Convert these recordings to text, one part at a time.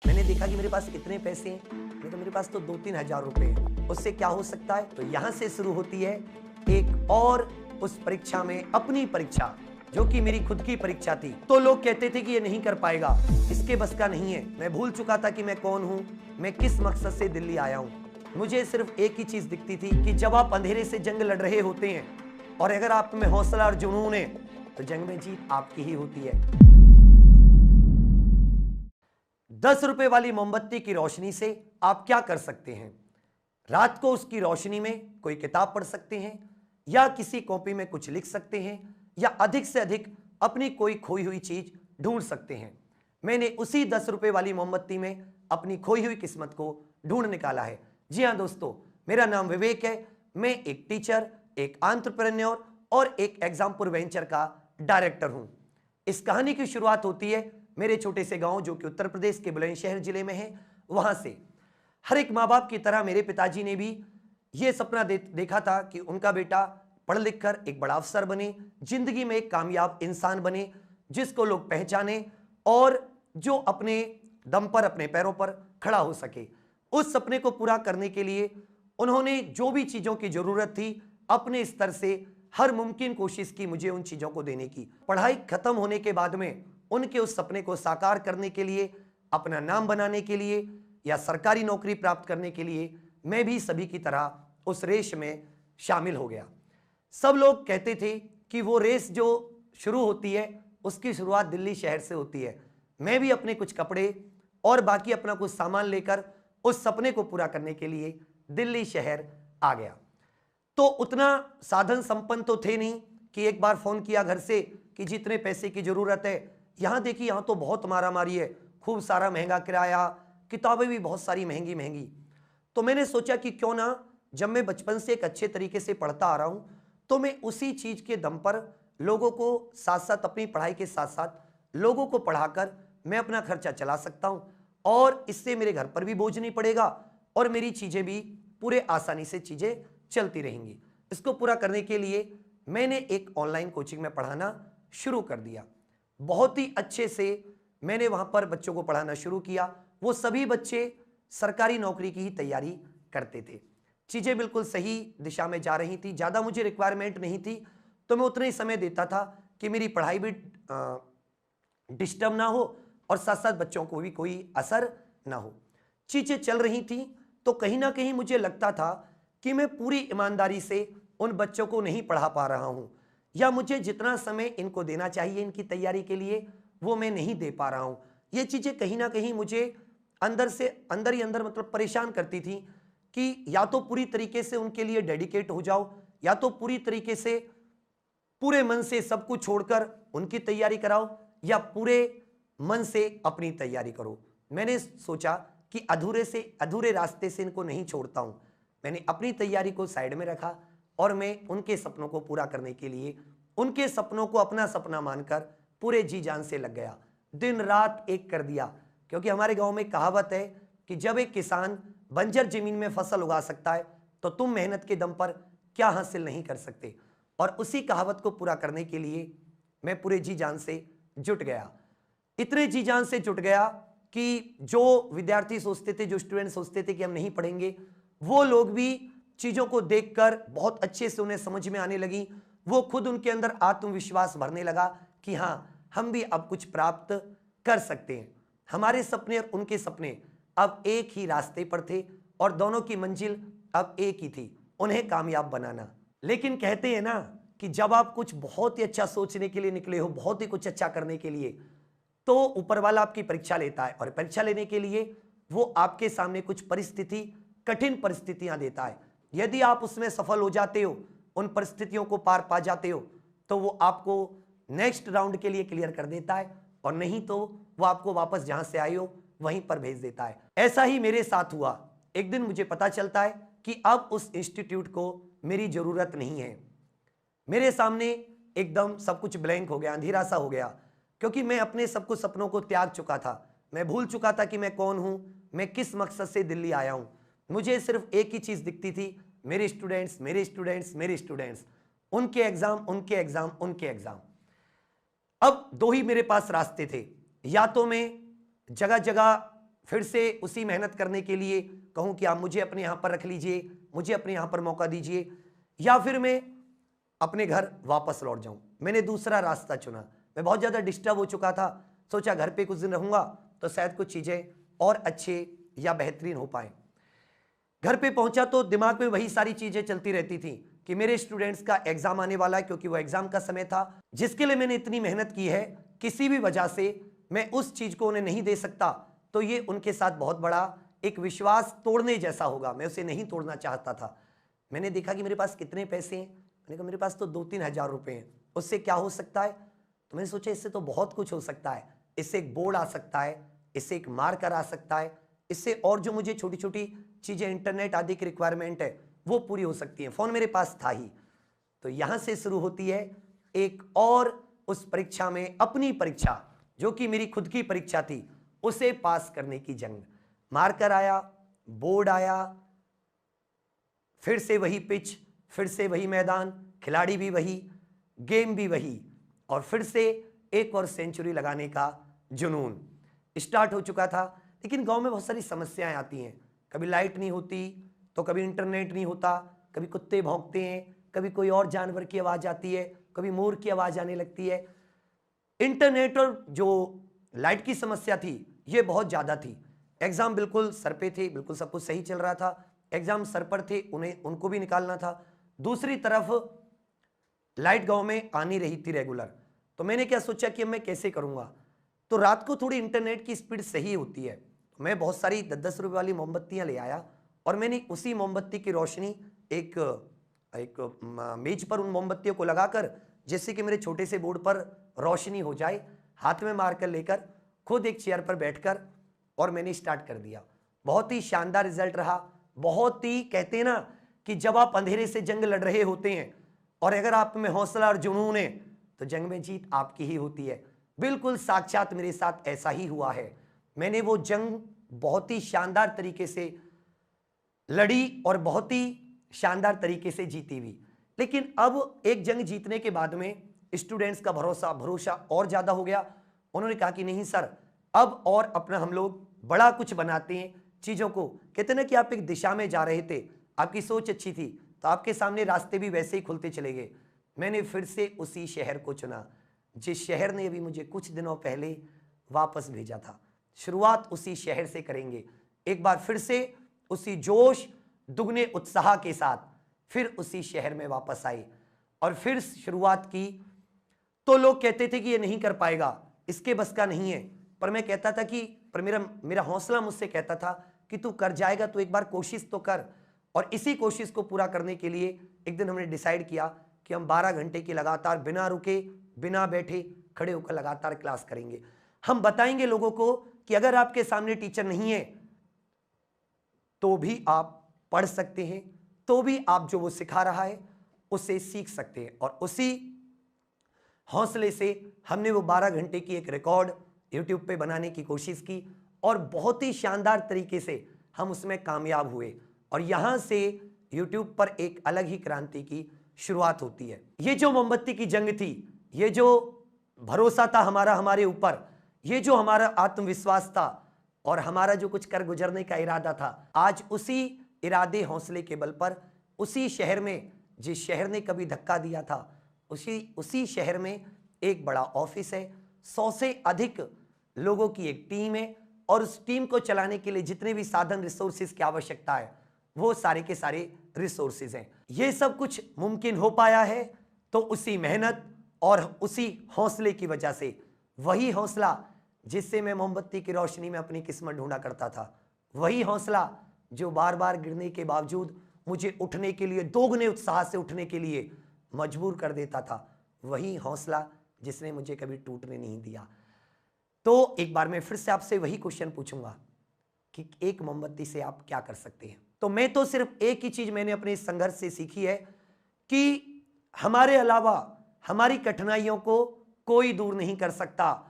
मैंने देखा कि मेरे पास कितने पैसे हैं, नहीं तो मेरे पास तो 2-3 हजार रुपए हैं। उससे क्या हो सकता है? तो यहां से शुरू होती है एक और उस परीक्षा में अपनी परीक्षा, जो कि मेरी खुद की परीक्षा थी। तो लोग कहते थे कि ये नहीं कर पाएगा, इसके बस का नहीं है। मैं भूल चुका था कि मैं कौन हूं, मैं किस मकसद से दिल्ली आया हूं। मुझे सिर्फ एक ही चीज दिखती थी कि जब आप अंधेरे से जंग लड़ रहे होते हैं और अगर आप में हौसला और जुनून है तो जंग में जीत आपकी ही होती है। 10 रुपए वाली मोमबत्ती की रोशनी से आप क्या कर सकते हैं? रात को उसकी रोशनी में कोई किताब पढ़ सकते हैं, या किसी कॉपी में कुछ लिख सकते हैं, या अधिक से अधिक अपनी कोई खोई हुई चीज ढूंढ सकते हैं। मैंने उसी 10 रुपए वाली मोमबत्ती में अपनी खोई हुई किस्मत को ढूंढ निकाला है। जी हां दोस्तों, मेरा नाम विवेक है। मैं एक टीचर, एक एंटरप्रेन्योर और एक एग्जामपुर वेंचर का डायरेक्टर हूं। इस कहानी की शुरुआत होती है मेरे छोटे से गांव, जो कि उत्तर प्रदेश के बुलंदशहर जिले में है, वहां से। हर एक माँ बाप की तरह मेरे पिताजी ने भी यह सपना देखा था कि उनका बेटा पढ़ लिख कर एक बड़ा अफसर बने, जिंदगी में एक कामयाब इंसान बने, जिसको लोग पहचाने और जो अपने दम पर, अपने पैरों पर खड़ा हो सके। उस सपने को पूरा करने के लिए उन्होंने जो भी चीजों की जरूरत थी, अपने स्तर से हर मुमकिन कोशिश की मुझे उन चीजों को देने की। पढ़ाई खत्म होने के बाद में उनके उस सपने को साकार करने के लिए, अपना नाम बनाने के लिए या सरकारी नौकरी प्राप्त करने के लिए मैं भी सभी की तरह उस रेस में शामिल हो गया। सब लोग कहते थे कि वो रेस जो शुरू होती है उसकी शुरुआत दिल्ली शहर से होती है। मैं भी अपने कुछ कपड़े और बाकी अपना कुछ सामान लेकर उस सपने को पूरा करने के लिए दिल्ली शहर आ गया। तो उतना साधन संपन्न तो थे नहीं कि एक बार फोन किया घर से कि जितने पैसे की जरूरत है, यहां देखिए यहां तो बहुत मारामारी है, खूब सारा महंगा किराया, किताबें भी बहुत सारी महंगी महंगी। तो मैंने सोचा कि क्यों ना, जब मैं बचपन से एक अच्छे तरीके से पढ़ता आ रहा हूं, तो मैं उसी चीज के दम पर लोगों को साथ साथ, अपनी पढ़ाई के साथ साथ लोगों को पढ़ाकर मैं अपना खर्चा चला सकता हूं, और इससे मेरे घर पर भी बोझ नहीं पड़ेगा और मेरी चीजें भी पूरे आसानी से चीजें चलती रहेंगी। इसको पूरा करने के लिए मैंने एक ऑनलाइन कोचिंग में पढ़ाना शुरू कर दिया। बहुत ही अच्छे से मैंने वहां पर बच्चों को पढ़ाना शुरू किया। वो सभी बच्चे सरकारी नौकरी की ही तैयारी करते थे। चीजें बिल्कुल सही दिशा में जा रही थी, ज्यादा मुझे रिक्वायरमेंट नहीं थी, तो मैं उतना ही समय देता था कि मेरी पढ़ाई भी डिस्टर्ब ना हो और साथ साथ बच्चों को भी कोई असर ना हो। चीजें चल रही थी, तो कहीं ना कहीं मुझे लगता था कि मैं पूरी ईमानदारी से उन बच्चों को नहीं पढ़ा पा रहा हूं, या मुझे जितना समय इनको देना चाहिए इनकी तैयारी के लिए वो मैं नहीं दे पा रहा हूं। ये चीजें कहीं ना कहीं मुझे अंदर से अंदर ही अंदर मतलब परेशान करती थी कि या तो पूरी तरीके से उनके लिए डेडिकेट हो जाओ, या तो पूरी तरीके से पूरे मन से सब कुछ छोड़कर उनकी तैयारी कराओ, या पूरे मन से अपनी तैयारी करो। मैंने सोचा कि अधूरे रास्ते से इनको नहीं छोड़ता हूं। मैंने अपनी तैयारी को साइड में रखा और मैं उनके सपनों को पूरा करने के लिए, उनके सपनों को अपना सपना मानकर पूरे जी जान से लग गया। दिन रात एक कर दिया, क्योंकि हमारे गांव में कहावत है कि जब एक किसान बंजर जमीन में फसल उगा सकता है तो तुम मेहनत के दम पर क्या हासिल नहीं कर सकते। और उसी कहावत को पूरा करने के लिए मैं पूरे जी जान से जुट गया। इतने जी जान से जुट गया कि जो विद्यार्थी सोचते थे, जो स्टूडेंट सोचते थे कि हम नहीं पढ़ेंगे, वो लोग भी चीजों को देखकर बहुत अच्छे से उन्हें समझ में आने लगी। वो खुद, उनके अंदर आत्मविश्वास भरने लगा कि हां, हम भी अब कुछ प्राप्त कर सकते हैं। हमारे सपने और उनके सपने अब एक ही रास्ते पर थे और दोनों की मंजिल अब एक ही थी, उन्हें कामयाब बनाना। लेकिन कहते हैं ना कि जब आप कुछ बहुत ही अच्छा सोचने के लिए निकले हो, बहुत ही कुछ अच्छा करने के लिए, तो ऊपर वाला आपकी परीक्षा लेता है, और परीक्षा लेने के लिए वो आपके सामने कुछ परिस्थिति, कठिन परिस्थितियां देता है। यदि आप उसमें सफल हो जाते हो, उन परिस्थितियों को पार पा जाते हो, तो वो आपको नेक्स्ट राउंड के लिए क्लियर कर देता है, और नहीं तो वो आपको वापस जहां से आए हो वहीं पर भेज देता है। ऐसा ही मेरे साथ हुआ। एक दिन मुझे पता चलता है कि अब उस इंस्टीट्यूट को मेरी जरूरत नहीं है। मेरे सामने एकदम सब कुछ ब्लैंक हो गया, अंधेरा सा हो गया, क्योंकि मैं अपने सब कुछ सपनों को त्याग चुका था। मैं भूल चुका था कि मैं कौन हूं, मैं किस मकसद से दिल्ली आया हूं। मुझे सिर्फ एक ही चीज दिखती थी, मेरे स्टूडेंट्स, मेरे स्टूडेंट्स, मेरे स्टूडेंट्स, उनके एग्जाम, उनके एग्जाम, उनके एग्जाम। अब दो ही मेरे पास रास्ते थे, या तो मैं जगह जगह फिर से उसी मेहनत करने के लिए कहूं कि आप मुझे अपने यहां पर रख लीजिए, मुझे अपने यहां पर मौका दीजिए, या फिर मैं अपने घर वापस लौट जाऊं। मैंने दूसरा रास्ता चुना। मैं बहुत ज़्यादा डिस्टर्ब हो चुका था, सोचा घर पे कुछ दिन रहूंगा तो शायद कुछ चीज़ें और अच्छे या बेहतरीन हो पाए। घर पे पहुंचा तो दिमाग में वही सारी चीज़ें चलती रहती थी कि मेरे स्टूडेंट्स का एग्जाम आने वाला है, क्योंकि वो एग्जाम का समय था जिसके लिए मैंने इतनी मेहनत की है। किसी भी वजह से मैं उस चीज़ को उन्हें नहीं दे सकता तो ये उनके साथ बहुत बड़ा एक विश्वास तोड़ने जैसा होगा। मैं उसे नहीं तोड़ना चाहता था। मैंने देखा कि मेरे पास कितने पैसे हैं, मैंने कहा मेरे पास तो 2-3 हज़ार रुपये हैं, उससे क्या हो सकता है। तो मैंने सोचा इससे तो बहुत कुछ हो सकता है, इससे एक बोर्ड आ सकता है, इससे एक मार्कर आ सकता है, इससे और जो मुझे छोटी छोटी चीज़ें इंटरनेट आदि की रिक्वायरमेंट है वो पूरी हो सकती है। फ़ोन मेरे पास था ही। तो यहाँ से शुरू होती है एक और उस परीक्षा में, अपनी परीक्षा जो कि मेरी खुद की परीक्षा थी, उसे पास करने की जंग। मार्कर आया, बोर्ड आया, फिर से वही पिच, फिर से वही मैदान, खिलाड़ी भी वही, गेम भी वही, और फिर से एक और सेंचुरी लगाने का जुनून स्टार्ट हो चुका था। लेकिन गांव में बहुत सारी समस्याएं आती हैं। कभी लाइट नहीं होती तो कभी इंटरनेट नहीं होता, कभी कुत्ते भौंकते हैं, कभी कोई और जानवर की आवाज़ आती है, कभी मोर की आवाज़ आने लगती है। इंटरनेट और जो लाइट की समस्या थी ये बहुत ज़्यादा थी। एग्ज़ाम बिल्कुल सर पे थे, बिल्कुल सब कुछ सही चल रहा था, एग्ज़ाम सर पर थे, उनको भी निकालना था। दूसरी तरफ लाइट गांव में आ नहीं रही थी रेगुलर। तो मैंने क्या सोचा कि अब मैं कैसे करूँगा। तो रात को थोड़ी इंटरनेट की स्पीड सही होती है, तो मैं बहुत सारी 10-10 रुपये वाली मोमबत्तियाँ ले आया और मैंने उसी मोमबत्ती की रोशनी एक मेज पर उन मोमबत्तियों को लगाकर, जिससे कि मेरे छोटे से बोर्ड पर रोशनी हो जाए, हाथ में मारकर लेकर खुद एक चेयर पर बैठकर और मैंने स्टार्ट कर दिया। बहुत ही शानदार रिजल्ट रहा। बहुत ही, कहते हैं ना कि जब आप अंधेरे से जंग लड़ रहे होते हैं और अगर आप में हौसला और जुनून है तो जंग में जीत आपकी ही होती है। बिल्कुल साक्षात मेरे साथ ऐसा ही हुआ है। मैंने वो जंग बहुत ही शानदार तरीके से लड़ी और बहुत ही शानदार तरीके से जीती भी। लेकिन अब एक जंग जीतने के बाद में स्टूडेंट्स का भरोसा और ज़्यादा हो गया। उन्होंने कहा कि नहीं सर, अब और अपना हम लोग बड़ा कुछ बनाते हैं चीज़ों को। कहते ना कि आप एक दिशा में जा रहे थे, आपकी सोच अच्छी थी, तो आपके सामने रास्ते भी वैसे ही खुलते चले गए। मैंने फिर से उसी शहर को चुना जिस शहर ने अभी मुझे कुछ दिनों पहले वापस भेजा था। शुरुआत उसी शहर से करेंगे। एक बार फिर से उसी जोश, दुगने उत्साह के साथ फिर उसी शहर में वापस आई और फिर शुरुआत की। तो लोग कहते थे कि ये नहीं कर पाएगा, इसके बस का नहीं है, पर मैं कहता था कि मेरा हौसला मुझसे कहता था कि तू कर जाएगा, तो एक बार कोशिश तो कर। और इसी कोशिश को पूरा करने के लिए एक दिन हमने डिसाइड किया कि हम 12 घंटे की लगातार बिना रुके, बिना बैठे, खड़े होकर लगातार क्लास करेंगे। हम बताएंगे लोगों को कि अगर आपके सामने टीचर नहीं है तो भी आप पढ़ सकते हैं, तो भी आप जो वो सिखा रहा है उससे सीख सकते हैं। और उसी हौसले से हमने वो 12 घंटे की एक रिकॉर्ड YouTube पे बनाने की कोशिश की और बहुत ही शानदार तरीके से हम उसमें कामयाब हुए। और यहाँ से YouTube पर एक अलग ही क्रांति की शुरुआत होती है। ये जो मोमबत्ती की जंग थी, ये जो भरोसा था हमारा हमारे ऊपर, ये जो हमारा आत्मविश्वास था और हमारा जो कुछ कर गुजरने का इरादा था, आज उसी इरादे, हौसले के बल पर उसी शहर में, जिस शहर ने कभी धक्का दिया था, उसी शहर में एक बड़ा ऑफिस है, 100 से अधिक लोगों की एक टीम है और उस टीम को चलाने के लिए जितने भी साधन, रिसोर्सेज की आवश्यकता है, वो सारे के सारे रिसोर्सेज हैं। ये सब कुछ मुमकिन हो पाया है तो उसी मेहनत और उसी हौसले की वजह से। वही हौसला जिससे मैं मोमबत्ती की रोशनी में अपनी किस्मत ढूंढा करता था, वही हौसला जो बार बार गिरने के बावजूद मुझे उठने के लिए, दोगुने उत्साह से उठने के लिए मजबूर कर देता था, वही हौसला जिसने मुझे कभी टूटने नहीं दिया। तो एक बार मैं फिर से आपसे वही क्वेश्चन पूछूंगा कि एक मोमबत्ती से आप क्या कर सकते हैं। तो मैं तो सिर्फ एक ही चीज मैंने अपने संघर्ष से सीखी है कि हमारे अलावा हमारी कठिनाइयों को कोई दूर नहीं कर सकता।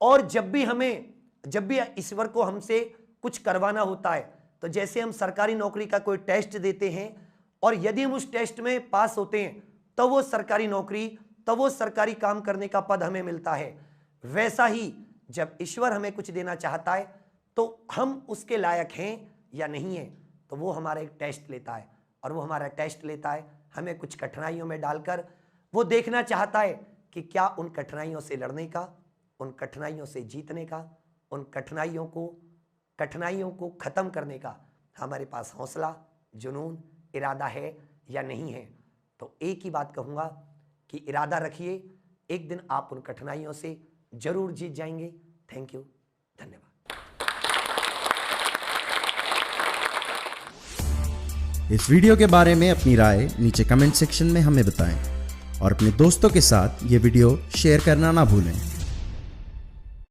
और जब भी ईश्वर को हमसे कुछ करवाना होता है, तो जैसे हम सरकारी नौकरी का कोई टेस्ट देते हैं और यदि हम उस टेस्ट में पास होते हैं तो वो सरकारी नौकरी, तो वो सरकारी काम करने का पद हमें मिलता है। वैसा ही जब ईश्वर हमें कुछ देना चाहता है तो हम उसके लायक हैं या नहीं हैं, तो वो हमारा एक टेस्ट लेता है, और वो हमारा टेस्ट लेता है हमें कुछ कठिनाइयों में डालकर। वो देखना चाहता है कि क्या उन कठिनाइयों से लड़ने का, उन कठिनाइयों से जीतने का, उन कठिनाइयों को खत्म करने का हमारे पास हौसला, जुनून, इरादा है या नहीं है। तो एक ही बात कहूँगा कि इरादा रखिए, एक दिन आप उन कठिनाइयों से जरूर जीत जाएंगे। थैंक यू, धन्यवाद। इस वीडियो के बारे में अपनी राय नीचे कमेंट सेक्शन में हमें बताएं और अपने दोस्तों के साथ ये वीडियो शेयर करना ना भूलें।